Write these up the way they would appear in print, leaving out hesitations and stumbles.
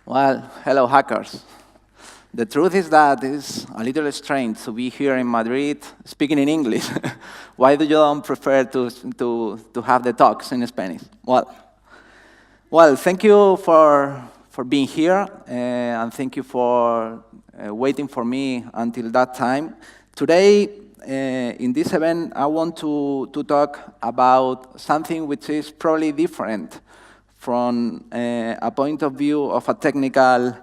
Well, hello, hackers. The truth is that it's a little strange to be here in Madrid speaking in English. Why do you don't prefer to have the talks in Spanish? Well, thank you for being here, and thank you for waiting for me until that time. Today, in this event, I want to talk about something which is probably different from a point of view of a technical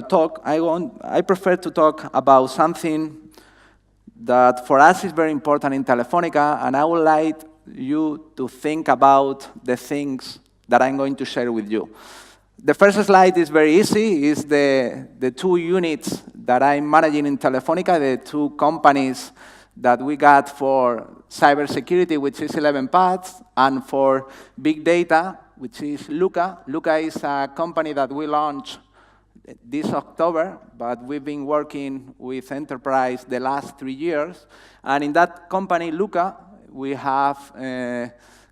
talk. I prefer to talk about something that for us is very important in Telefónica, and I would like you to think about the things that I'm going to share with you. The first slide is very easy. It's the two units that I'm managing in Telefónica, the two companies that we got for cybersecurity, which is 11 Paths, and for big data, which is Luca. Luca is a company that we launched this October, but we've been working with enterprise the last 3 years. And in that company, Luca, we have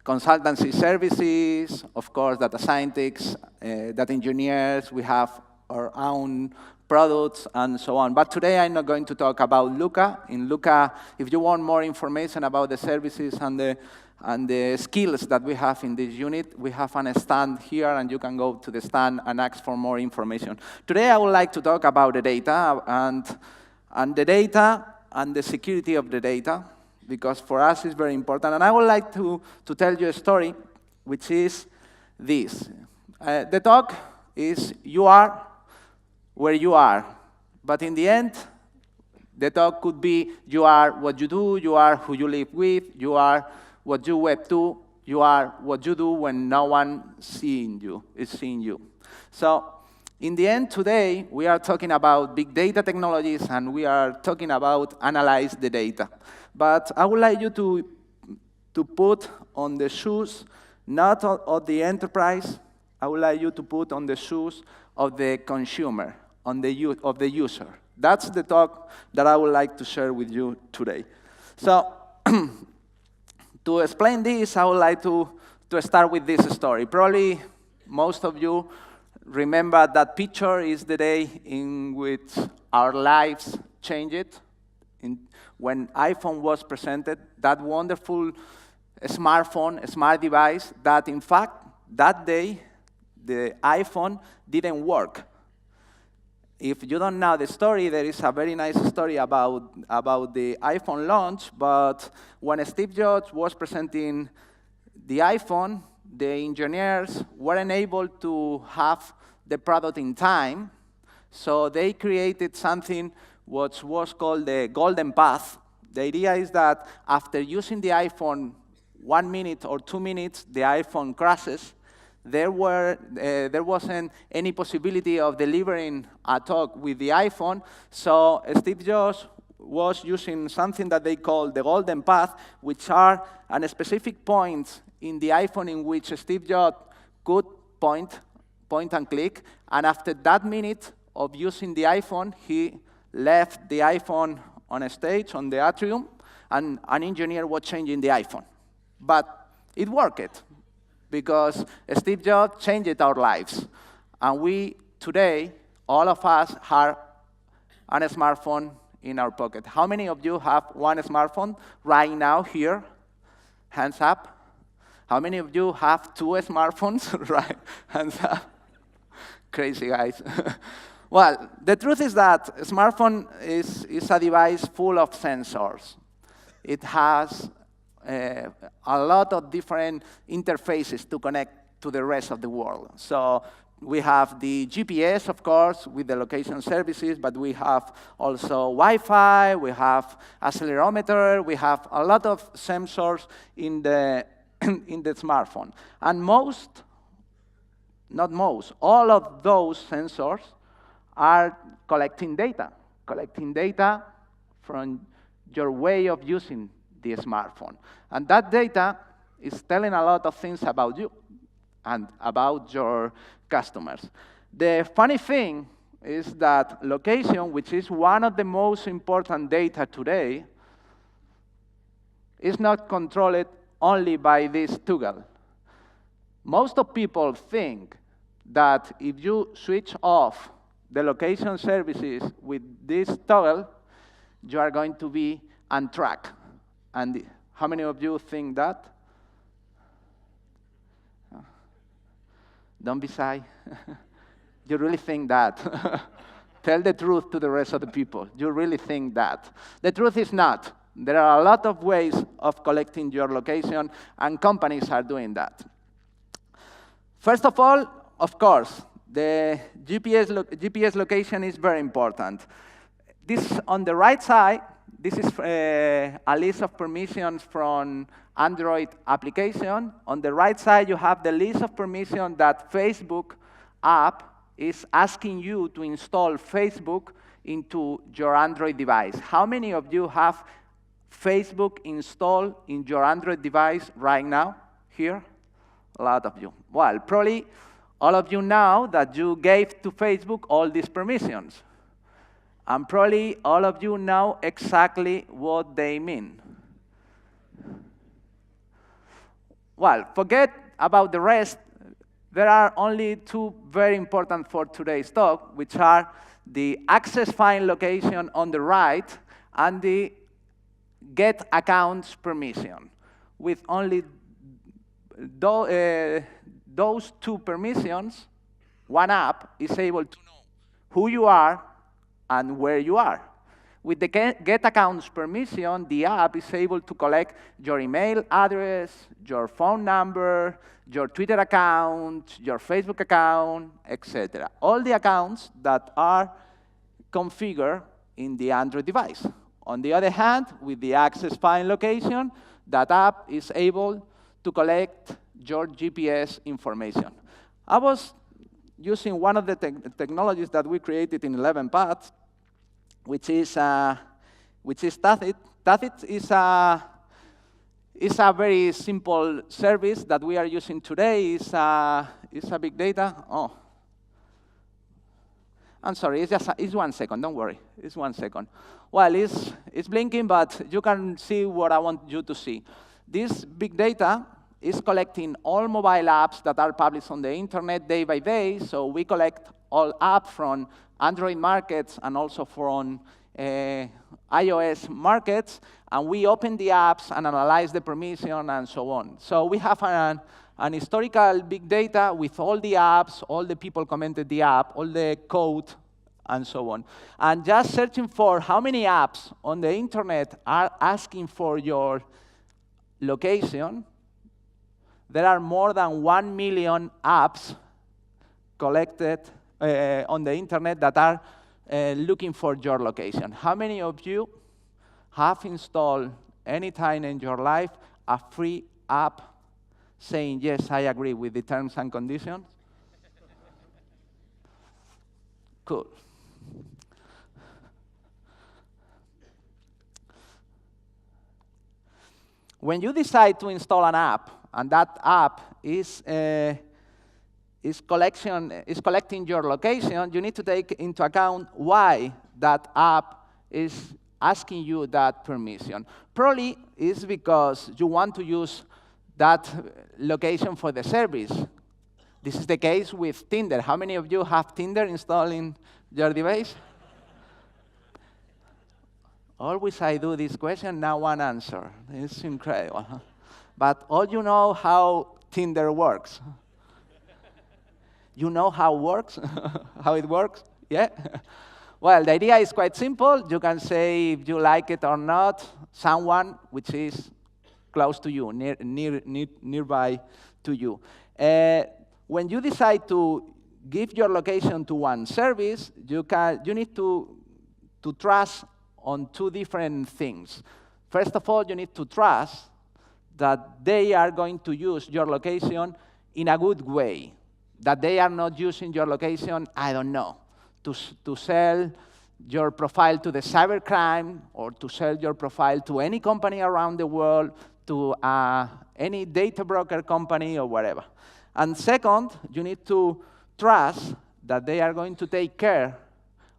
consultancy services, of course, data scientists, data engineers. We have our own products, and so on. But today, I'm not going to talk about Luca. In Luca, if you want more information about the services and the skills that we have in this unit, we have a stand here, and you can go to the stand and ask for more information. Today, I would like to talk about the data and the data and the security of the data, because for us, it's very important. And I would like to tell you a story, which is this. The talk is, you are where you are. But in the end, the talk could be, you are what you do, you are who you live with, you are what you web to, you are what you do when no one is seeing you. So in the end, today, we are talking about big data technologies, and we are talking about analyze the data. But I would like you to put on the shoes, not of the enterprise. I would like you to put on the shoes of the consumer, of the user. That's the talk that I would like to share with you today. So to explain this, I would like to start with this story. Probably most of you remember that picture is the day in which our lives changed. When iPhone was presented, that wonderful smartphone, smart device, that in fact, that day, the iPhone didn't work. If you don't know the story, there is a very nice story about the iPhone launch, but when Steve Jobs was presenting the iPhone, the engineers weren't able to have the product in time, so they created something which was called the golden path. The idea is that after using the iPhone 1 minute or 2 minutes, the iPhone crashes. There wasn't any possibility of delivering a talk with the iPhone, so Steve Jobs was using something that they call the golden path, which are specific points in the iPhone in which Steve Jobs could point and click, and after that minute of using the iPhone, he left the iPhone on a stage, on the atrium, and an engineer was changing the iPhone. But it worked, because Steve Jobs changed our lives. And we, today, all of us have a smartphone in our pocket. How many of you have one smartphone right now here? Hands up. How many of you have 2 smartphones? Right, hands up. Crazy guys. Well, the truth is that a smartphone is a device full of sensors. It has a lot of different interfaces to connect to the rest of the world. So we have the GPS, of course, with the location services, but we have also Wi-Fi, we have accelerometer, we have a lot of sensors in the smartphone. And all of those sensors are collecting data from your way of using the smartphone. And that data is telling a lot of things about you and about your customers. The funny thing is that location, which is one of the most important data today, is not controlled only by this toggle. Most of people think that if you switch off the location services with this toggle, you are going to be untracked. And how many of you think that? Don't be shy. You really think that? Tell the truth to the rest of the people. You really think that? The truth is not. There are a lot of ways of collecting your location, and companies are doing that. First of all, of course, the GPS location is very important. This, on the right side, this is a list of permissions from Android application. On the right side, you have the list of permissions that Facebook app is asking you to install Facebook into your Android device. How many of you have Facebook installed in your Android device right now? Here? A lot of you. Well, probably all of you know that you gave to Facebook all these permissions. And probably all of you know exactly what they mean. Well, forget about the rest. There are only two very important for today's talk, which are the access file location on the right and the get accounts permission. With only those two permissions, one app is able to know who you are and where you are. With the get accounts permission, the app is able to collect your email address, your phone number, your Twitter account, your Facebook account, etc. All the accounts that are configured in the Android device. On the other hand, with the access file location, that app is able to collect your GPS information. I was using one of the technologies that we created in 11 Paths, which is Tacit. Tacit is a very simple service that we are using today. It's a big data. Oh, I'm sorry. It's 1 second. Don't worry. It's 1 second. Well, it's blinking, but you can see what I want you to see. This big data is collecting all mobile apps that are published on the internet day by day. So we collect all apps from Android markets and also from iOS markets, and we open the apps and analyze the permission and so on. So we have an historical big data with all the apps, all the people commented the app, all the code, and so on. And just searching for how many apps on the internet are asking for your location, there are more than 1 million apps collected on the internet that are looking for your location. How many of you have installed any time in your life a free app saying, yes, I agree with the terms and conditions? Cool. When you decide to install an app, and that app is collecting your location, you need to take into account why that app is asking you that permission. Probably it's because you want to use that location for the service. This is the case with Tinder. How many of you have Tinder installed in your device? Always I do this question, now one answer. It's incredible. Huh? But all you know how Tinder works. You know how it works? How it works? Yeah? Well, the idea is quite simple. You can say if you like it or not, someone which is close to you, nearby to you. When you decide to give your location to one service, you need to trust on two different things. First of all, you need to trust that they are going to use your location in a good way, that they are not using your location, I don't know, to sell your profile to the cybercrime or to sell your profile to any company around the world, to any data broker company or whatever. And second, you need to trust that they are going to take care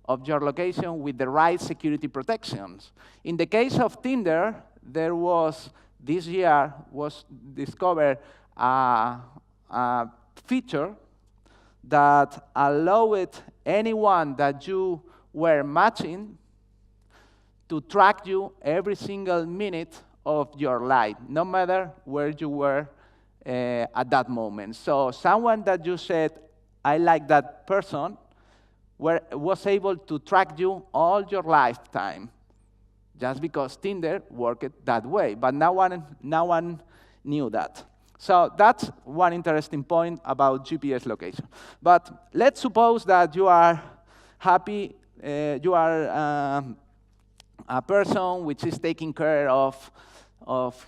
of your location with the right security protections. In the case of Tinder, there was, this year, was discovered a feature that allowed anyone that you were matching to track you every single minute of your life, no matter where you were at that moment. So someone that you said, I like that person, was able to track you all your lifetime, just because Tinder worked that way. But no one knew that. So that's one interesting point about GPS location. But let's suppose that you are happy, you are a person which is taking care of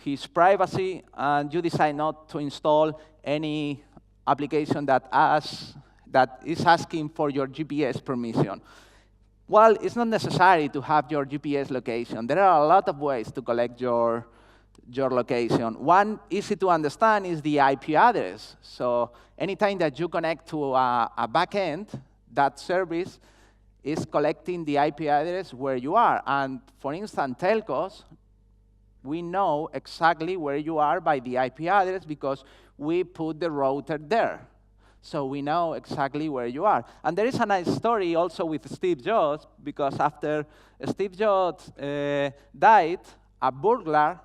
his privacy, and you decide not to install any application that is asking for your GPS permission. Well, it's not necessary to have your GPS location. There are a lot of ways to collect your location. One easy to understand is the IP address. So anytime that you connect to a backend, that service is collecting the IP address where you are. And for instance, telcos, we know exactly where you are by the IP address because we put the router there. So we know exactly where you are. And there is a nice story also with Steve Jobs, because after Steve Jobs died, a burglar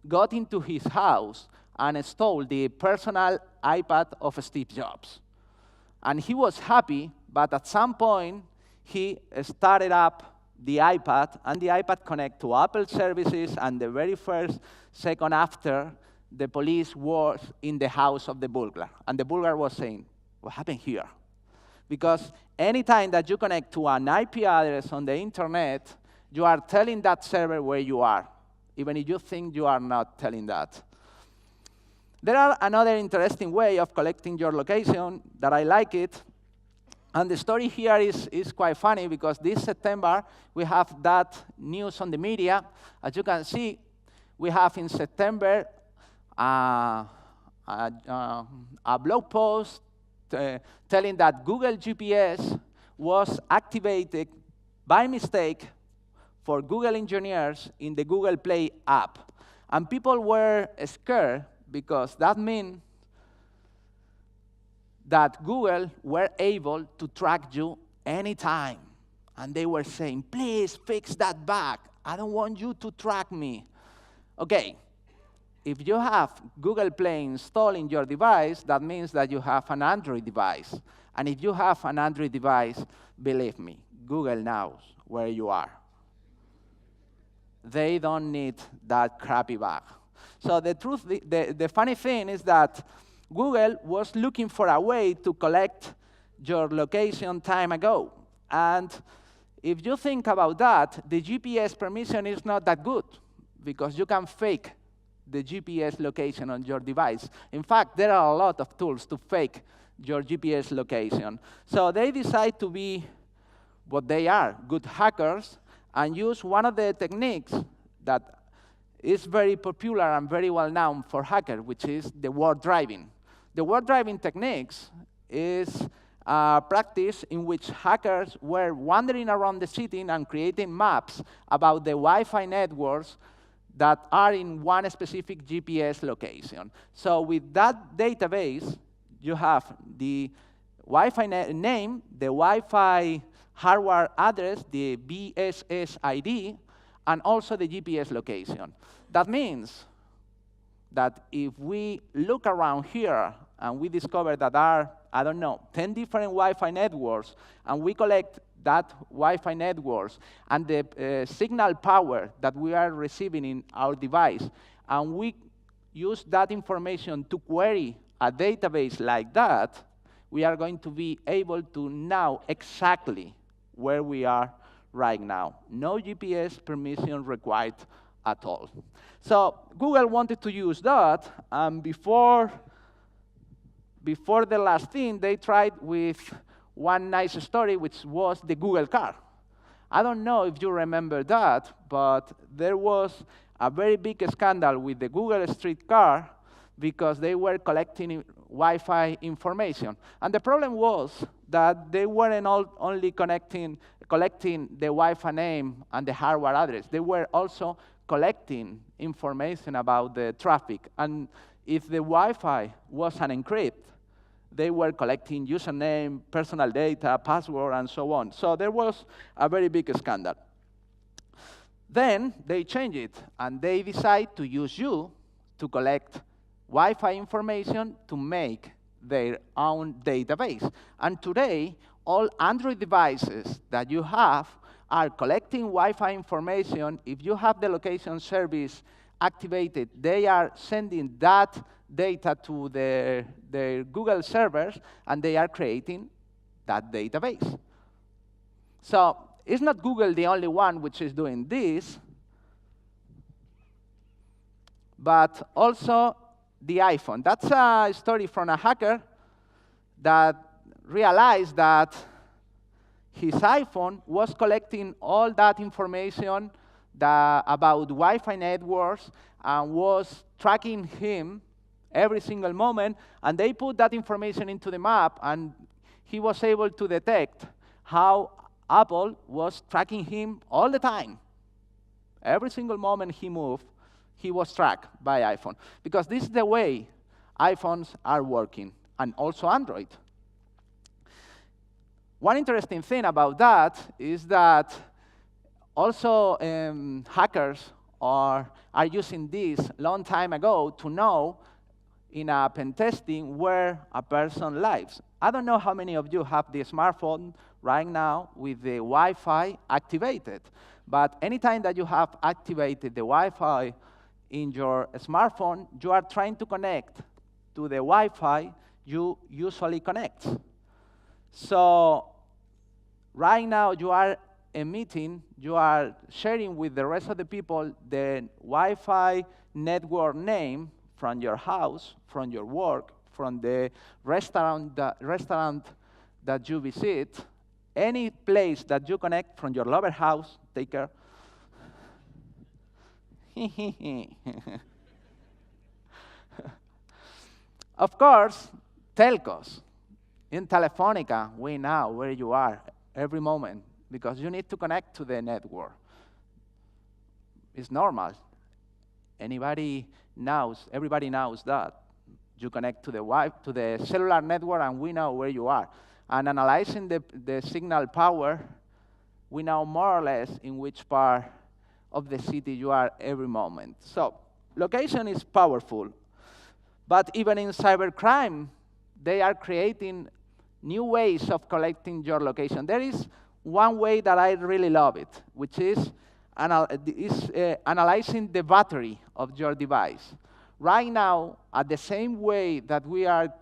got into his house and stole the personal iPad of Steve Jobs. And he was happy, but at some point, he started up the iPad, and the iPad connected to Apple services, and the very first second after, the police was in the house of the burglar. And the burglar was saying, what happened here? Because anytime that you connect to an IP address on the internet, you are telling that server where you are, even if you think you are not telling that. There are another interesting way of collecting your location that I like it. And the story here is quite funny, because this September, we have that news on the media. As you can see, we have in September a blog post telling that Google GPS was activated by mistake for Google engineers in the Google Play app. And people were scared, because that means that Google were able to track you anytime. And they were saying, please fix that bug. I don't want you to track me. OK, if you have Google Play installed in your device, that means that you have an Android device. And if you have an Android device, believe me, Google knows where you are. They don't need that crappy bug. So the funny thing is that Google was looking for a way to collect your location time ago. And if you think about that, the GPS permission is not that good, because you can fake the GPS location on your device. In fact, there are a lot of tools to fake your GPS location. So they decide to be what they are, good hackers, and use one of the techniques that is very popular and very well known for hackers, which is the word driving. The word driving techniques is a practice in which hackers were wandering around the city and creating maps about the Wi-Fi networks that are in one specific GPS location. So with that database, you have the Wi-Fi name, the Wi-Fi hardware address, the BSS ID, and also the GPS location. That means that if we look around here and we discover that there are, I don't know, 10 different Wi-Fi networks, and we collect that Wi-Fi networks and the signal power that we are receiving in our device, and we use that information to query a database like that, we are going to be able to know exactly where we are right now. No GPS permission required at all. So Google wanted to use that, and before the last thing, they tried with one nice story, which was the Google car. I don't know if you remember that, but there was a very big scandal with the Google Street car because they were collecting Wi-Fi information. And the problem was that they weren't only collecting the Wi-Fi name and the hardware address. They were also collecting information about the traffic. And if the Wi-Fi was unencrypted, They were collecting username, personal data, password, and so on. So there was a very big scandal. Then they changed it, and they decide to use you to collect Wi-Fi information to make their own database. And today, all Android devices that you have are collecting Wi-Fi information. If you have the location service activated, they are sending that data to their Google servers, and they are creating that database. So it's not Google the only one which is doing this, but also the iPhone. That's a story from a hacker that realized that his iPhone was collecting all that information about Wi-Fi networks and was tracking him every single moment, and they put that information into the map, and he was able to detect how Apple was tracking him all the time. Every single moment he moved, he was tracked by iPhone. Because this is the way iPhones are working, and also Android. One interesting thing about that is that also hackers are using this long time ago to know in a pen testing where a person lives. I don't know how many of you have the smartphone right now with the Wi-Fi activated, but anytime that you have activated the Wi-Fi in your smartphone, you are trying to connect to the Wi-Fi you usually connect. So right now you are emitting, you are sharing with the rest of the people the Wi-Fi network name from your house, from your work, from the restaurant that you visit, any place that you connect from your lover house, take care. Of course, telcos. In Telefonica, we know where you are every moment because you need to connect to the network. It's normal. Everybody knows that. You connect to the cellular network, and we know where you are. And analyzing the signal power, we know more or less in which part of the city you are every moment. So location is powerful. But even in cybercrime, they are creating new ways of collecting your location. There is one way that I really love it, which is analyzing the battery of your device. Right now, at the same way that we are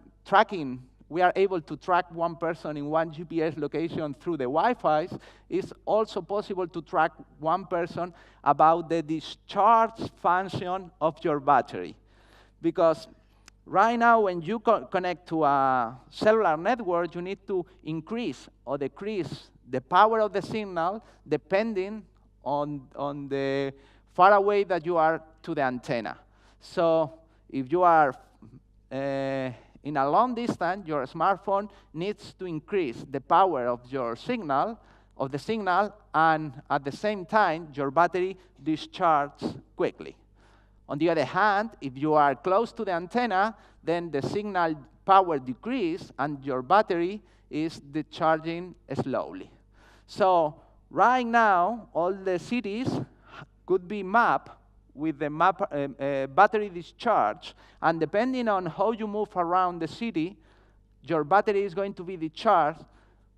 able to track one person in one GPS location through the Wi-Fi, it's also possible to track one person about the discharge function of your battery. Because right now, when you connect to a cellular network, you need to increase or decrease the power of the signal depending on the far away that you are to the antenna. So if you are in a long distance, your smartphone needs to increase the power of your signal, and at the same time, your battery discharges quickly. On the other hand, if you are close to the antenna, then the signal power decreases and your battery is discharging slowly. So right now, all the cities could be mapped with the battery discharge, and depending on how you move around the city, your battery is going to be discharged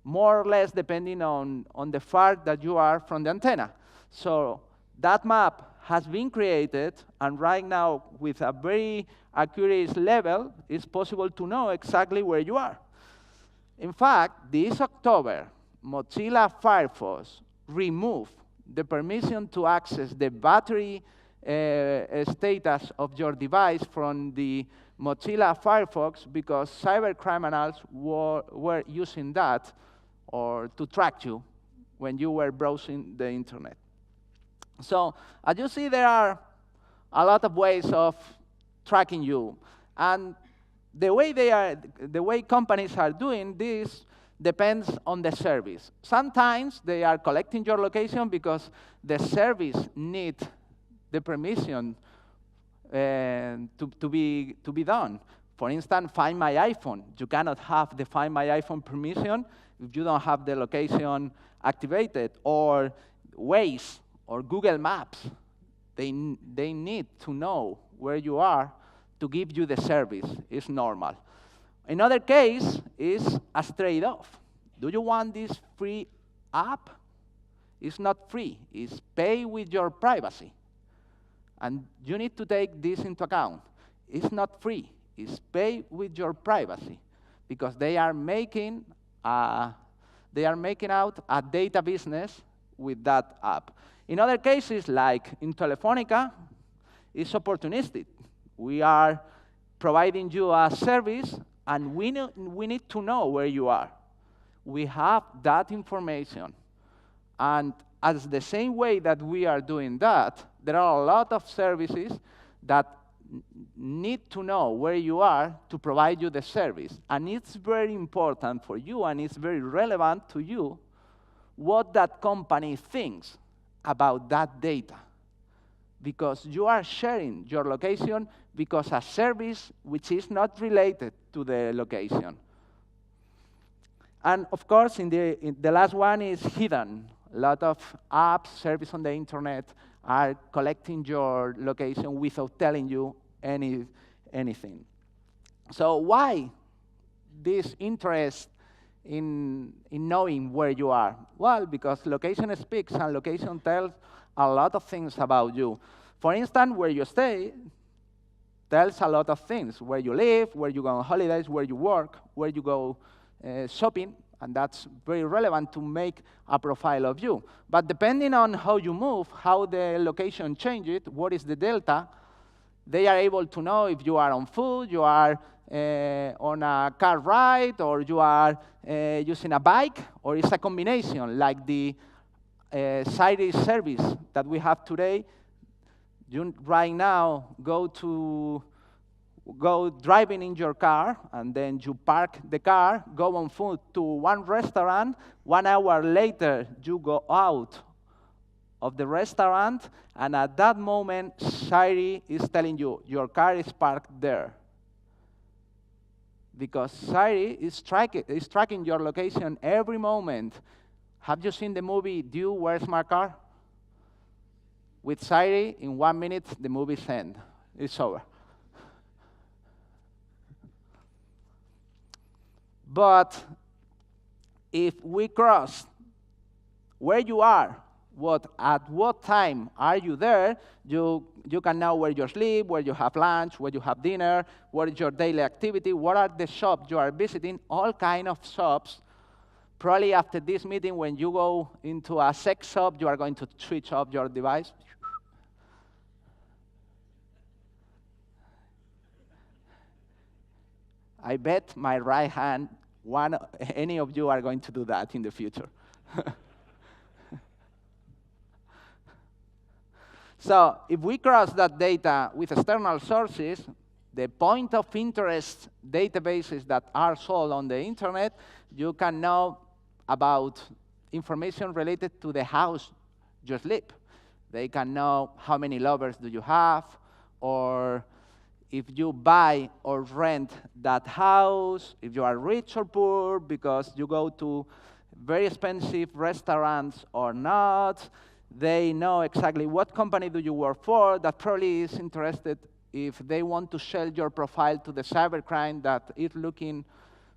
more or less depending on the far that you are from the antenna. So that map has been created, and right now, with a very accurate level, it's possible to know exactly where you are. In fact, this October, Mozilla Firefox removed the permission to access the battery status of your device from the Mozilla Firefox because cyber criminals were using that or to track you when you were browsing the internet. So as you see, there are a lot of ways of tracking you, and the way companies are doing this depends on the service. Sometimes they are collecting your location because the service needs the permission to be done. For instance, Find My iPhone. You cannot have the Find My iPhone permission if you don't have the location activated, or Waze or Google Maps. They need to know where you are to give you the service. It's normal. Another case is a trade-off. Do you want this free app? It's not free. It's pay with your privacy. And you need to take this into account. It's not free. It's pay with your privacy, because they are making out a data business with that app. In other cases, like in Telefonica, it's opportunistic. We are providing you a service, and we need to know where you are. We have that information. And as the same way that we are doing that, there are a lot of services that need to know where you are to provide you the service. And it's very important for you, and it's very relevant to you what that company thinks about that data, because you are sharing your location because a service which is not related to the location. And of course, the last one is hidden. A lot of apps, service on the internet are collecting your location without telling you anything. So why this interest in knowing where you are? Well, because location speaks, and location tells a lot of things about you. For instance, where you stay tells a lot of things. Where you live, where you go on holidays, where you work, where you go shopping, and that's very relevant to make a profile of you. But depending on how you move, how the location changes, what is the delta, they are able to know if you are on foot, you are on a car ride, or you are using a bike, or it's a combination, like the Siri service that we have today. You right now go driving in your car, and then you park the car, go on foot to one restaurant. 1 hour later, you go out of the restaurant, and at that moment, Siri is telling you, your car is parked there. Because Siri is tracking your location every moment. Have you seen the movie, Due, Where's My Car? With Siri, in 1 minute, the movie's end. It's over. But if we cross where you are, at what time are you there, you can know where you sleep, where you have lunch, where you have dinner, what is your daily activity, what are the shops you are visiting, all kind of shops. Probably after this meeting, when you go into a sex shop, you are going to switch off your device. I bet my right hand, any of you are going to do that in the future. So if we cross that data with external sources, the point of interest databases that are sold on the internet, you can know about information related to the house you sleep. They can know how many lovers do you have, or if you buy or rent that house, if you are rich or poor, because you go to very expensive restaurants or not. They know exactly what company do you work for. That probably is interested if they want to sell your profile to the cybercrime that is looking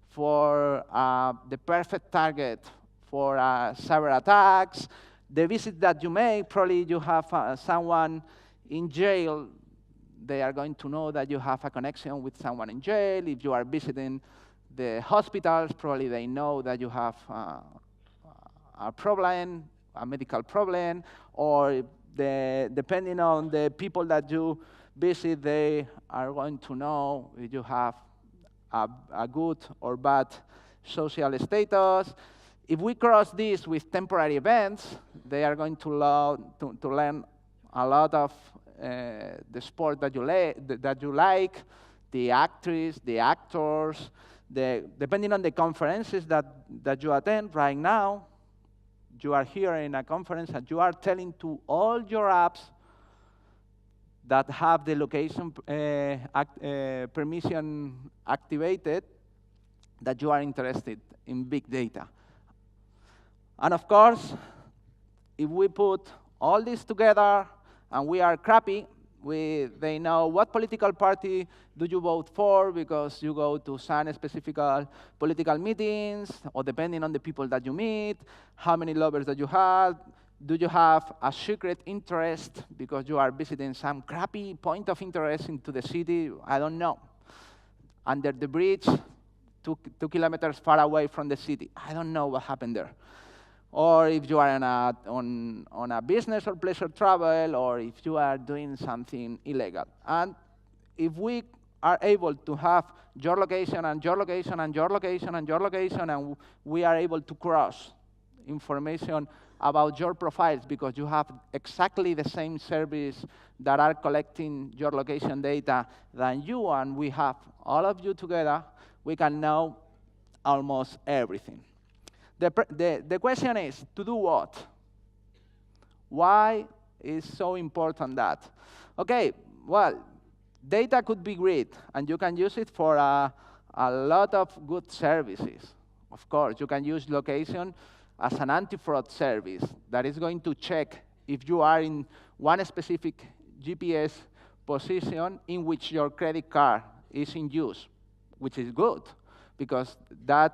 for the perfect target for cyber attacks. The visit that you make, probably you have someone in jail. They are going to know that you have a connection with someone in jail. If you are visiting the hospitals, probably they know that you have a problem, a medical problem, or depending on the people that you visit, they are going to know if you have a good or bad social status. If we cross this with temporary events, they are going to learn a lot of the sport that you like, the actress, the actors, depending on the conferences that you attend right now. You are here in a conference and you are telling to all your apps that have the location permission activated that you are interested in big data. And of course, if we put all this together and we are crappy, they know what political party do you vote for because you go to some specific political meetings, or depending on the people that you meet, how many lovers that you have. Do you have a secret interest because you are visiting some crappy point of interest into the city? I don't know. Under the bridge, two kilometers far away from the city. I don't know what happened there. Or if you are on a business or pleasure travel, or if you are doing something illegal. And if we are able to have your location and your location and your location and your location, and we are able to cross information about your profiles because you have exactly the same service that are collecting your location data than you, and we have all of you together, we can know almost everything. The question is, to do what? Why is so important that? Okay, well, data could be great, and you can use it for a lot of good services. Of course, you can use location as an anti-fraud service that is going to check if you are in one specific GPS position in which your credit card is in use, which is good, because that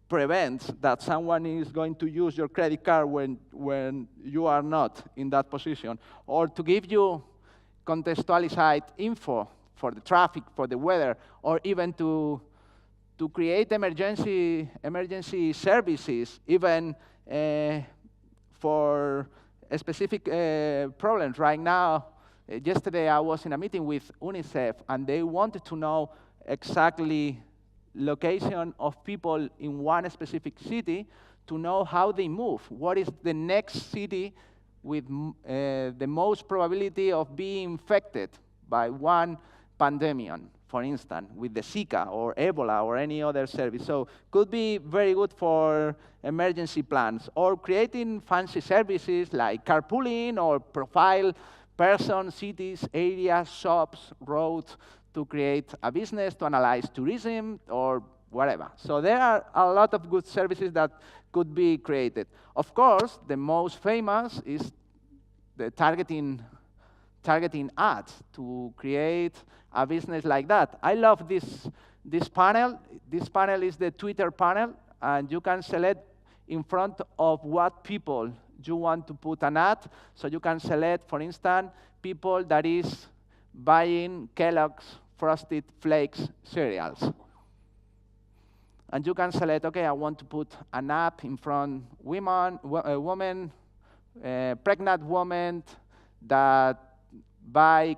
prevents that someone is going to use your credit card when you are not in that position, or to give you contextualized info for the traffic, for the weather, or even to create emergency services, even for specific problems. Right now, yesterday I was in a meeting with UNICEF, and they wanted to know exactly location of people in one specific city to know how they move. What is the next city with the most probability of being infected by one pandemic, for instance, with the Zika or Ebola or any other service. So could be very good for emergency plans, or creating fancy services like carpooling or profile persons, cities, areas, shops, roads, to create a business, to analyze tourism, or whatever. So there are a lot of good services that could be created. Of course, the most famous is the targeting ads to create a business like that. I love this panel. This panel is the Twitter panel, and you can select in front of what people you want to put an ad. So you can select, for instance, people that is buying Kellogg's Frosted Flakes cereals. And you can select, okay, I want to put an ad in front women, pregnant women that buy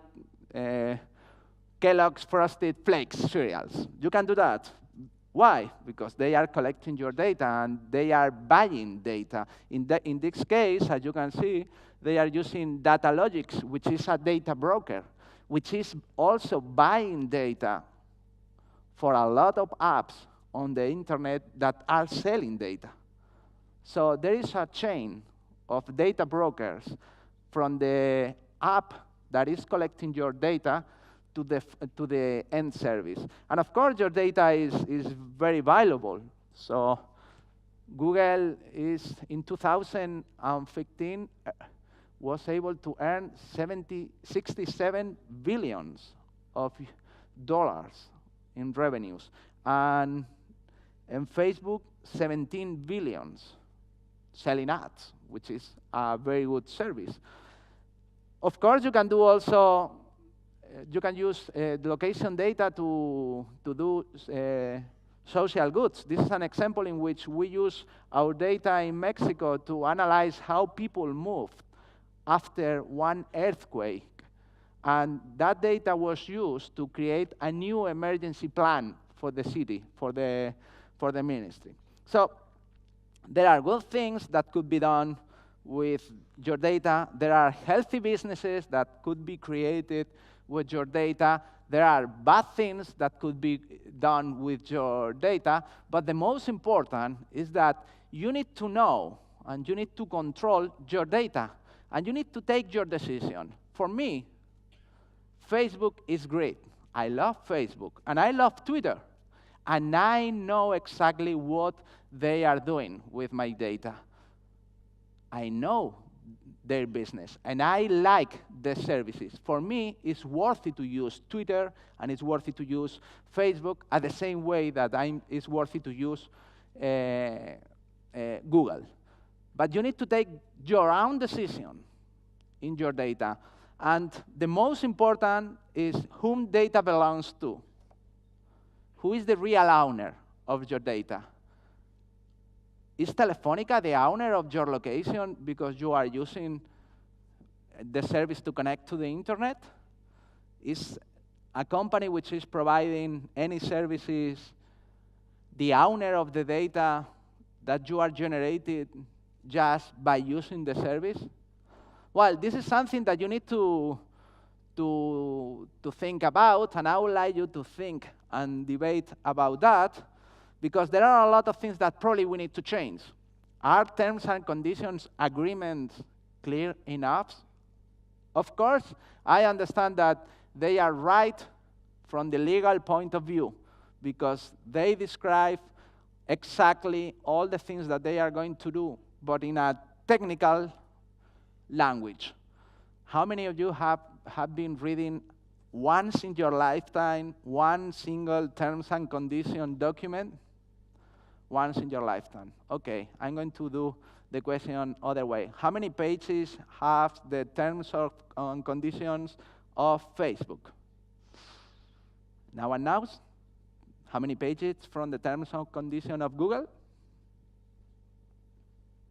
Kellogg's Frosted Flakes cereals. You can do that. Why? Because they are collecting your data and they are buying data. In this case, as you can see, they are using Datalogics, which is a data broker, which is also buying data for a lot of apps on the internet that are selling data. So there is a chain of data brokers from the app that is collecting your data to the end service. And of course, your data is very valuable. So Google is, in 2015, was able to earn 67 billions of dollars in revenues. And Facebook, 17 billions selling ads, which is a very good service. Of course, you can do also, you can use the location data to do social goods. This is an example in which we use our data in Mexico to analyze how people moved after one earthquake. And that data was used to create a new emergency plan for the city, for the ministry. So there are good things that could be done with your data. There are healthy businesses that could be created with your data. There are bad things that could be done with your data. But the most important is that you need to know and you need to control your data. And you need to take your decision. For me, Facebook is great. I love Facebook, and I love Twitter. And I know exactly what they are doing with my data. I know their business, and I like the services. For me, it's worth it to use Twitter, and it's worth it to use Facebook at the same way that it's worth it to use Google. But you need to take your own decision in your data. And the most important is whom data belongs to. Who is the real owner of your data? Is Telefónica the owner of your location because you are using the service to connect to the internet? Is a company which is providing any services the owner of the data that you are generating just by using the service? Well, this is something that you need to think about, and I would like you to think and debate about that, because there are a lot of things that probably we need to change. Are terms and conditions agreements clear enough? Of course, I understand that they are right from the legal point of view, because they describe exactly all the things that they are going to do, but in a technical language. How many of you have been reading once in your lifetime one single terms and condition document? Once in your lifetime. Okay, I'm going to do the question other way. How many pages have the terms and conditions of Facebook? No one knows? How many pages from the terms and conditions of Google?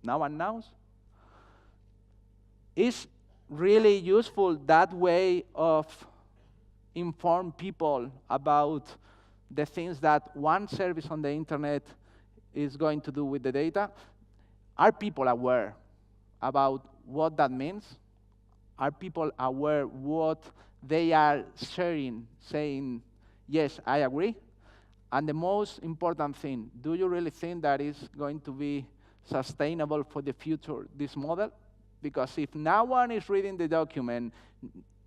No one knows? Is really useful that way of inform people about the things that one service on the internet is going to do with the data? Are people aware about what that means? Are people aware what they are sharing, saying, yes, I agree? And the most important thing, do you really think that is going to be sustainable for the future, this model? Because if no one is reading the document,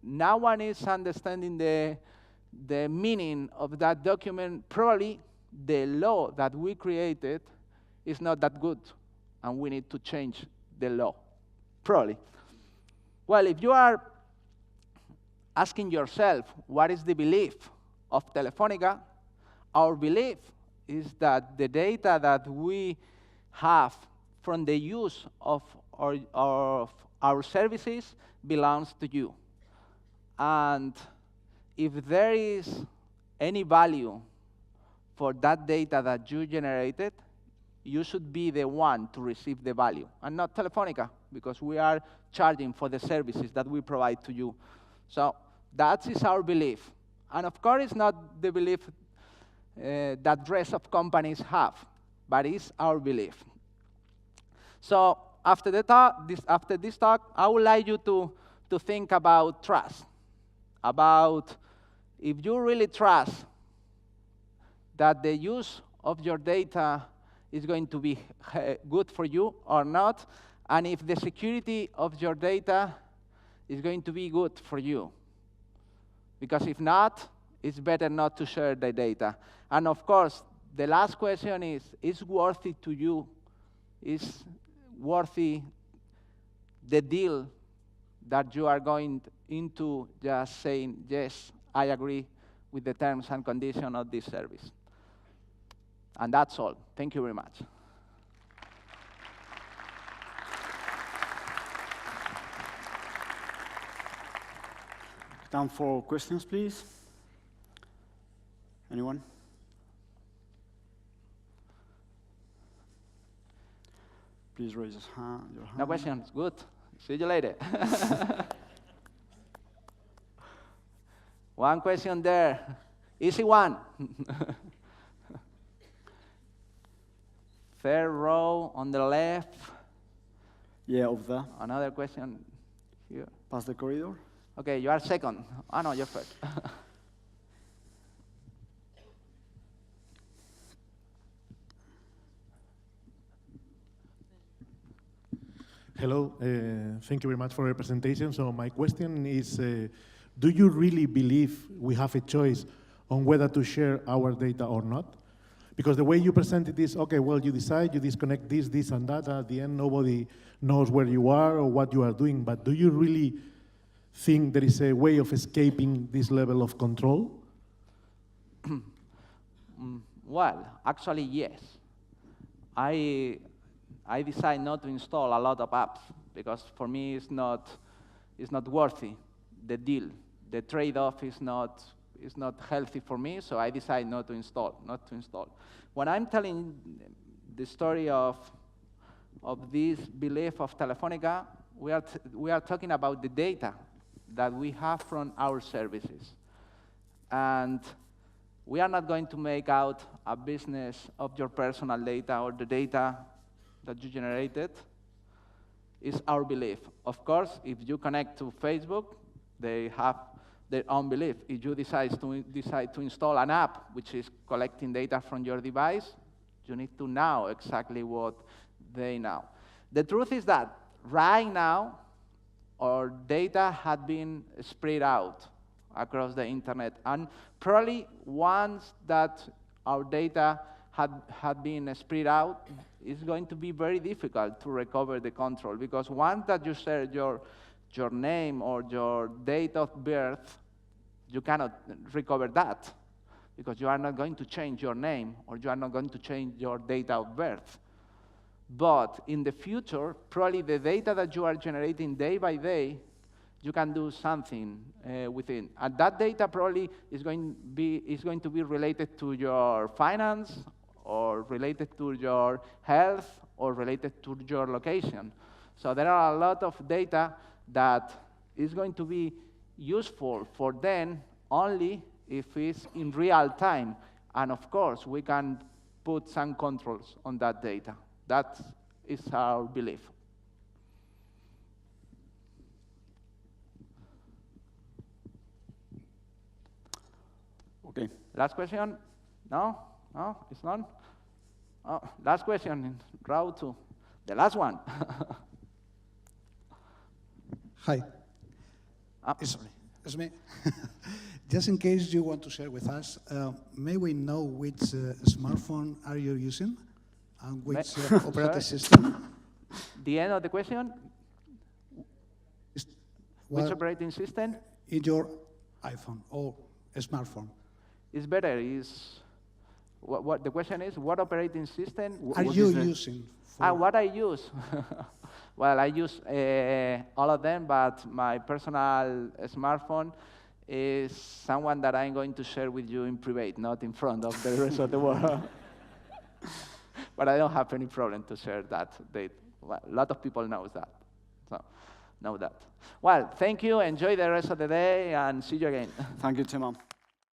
no one is understanding the meaning of that document, probably the law that we created is not that good, and we need to change the law, probably. Well, if you are asking yourself, what is the belief of Telefónica? Our belief is that the data that we have from the use of our services belongs to you. And if there is any value for that data that you generated, you should be the one to receive the value, and not Telefónica, because we are charging for the services that we provide to you. So that is our belief. And of course, it's not the belief that the rest of companies have, but it's our belief. So after this talk, I would like you to think about trust, about if you really trust that the use of your data is going to be good for you or not, and if the security of your data is going to be good for you. Because if not, it's better not to share the data. And of course, the last question is worth it to you? Is worthy the deal that you are going into just saying, yes, I agree with the terms and conditions of this service? And that's all. Thank you very much. Time for questions, please. Anyone? Please raise your hand. No questions. Good. See you later. One question there. Easy one. Third row on the left. Yeah, over there. Another question here. Past the corridor. Okay, you are second. Oh, no, you're first. Hello, thank you very much for your presentation. So my question is do you really believe we have a choice on whether to share our data or not? Because the way you present it is, okay, well, you decide, you disconnect this, this, and that. At the end, nobody knows where you are or what you are doing. But do you really think there is a way of escaping this level of control? Well, actually, yes. I decide not to install a lot of apps because for me it's not worthy. The deal, the trade-off is not healthy for me, so I decide not to install. When I'm telling the story of this belief of Telefónica, we are talking about the data that we have from our services. And we are not going to make out a business of your personal data or the data that you generated. It's our belief. Of course, if you connect to Facebook, they have their own belief. If you decide to install an app which is collecting data from your device, you need to know exactly what they know. The truth is that right now, our data had been spread out across the internet. And probably once that our data had been spread out, it's going to be very difficult to recover the control. Because once that you share your name or your date of birth, you cannot recover that. Because you are not going to change your name or you are not going to change your date of birth. But in the future, probably the data that you are generating day by day, you can do something with it. And that data probably is going to be related to your finance, or related to your health, or related to your location. So there are a lot of data that is going to be useful for them only if it's in real time. And of course, we can put some controls on that data. That is our belief. Okay. Last question? No? No? It's none? Oh, last question, row 2. The last one. Hi. It's me. Just in case you want to share with us, may we know which smartphone are you using and which operating system? The end of the question? Which operating system? In your iPhone or smartphone. It's better. What the question is, what operating system are you using? What I use? Well, I use all of them, but my personal smartphone is someone that I'm going to share with you in private, not in front of the rest of the world. But I don't have any problem to share that data. Well, a lot of people know that. So, know that. Well, thank you. Enjoy the rest of the day, and see you again. Thank you, Chema.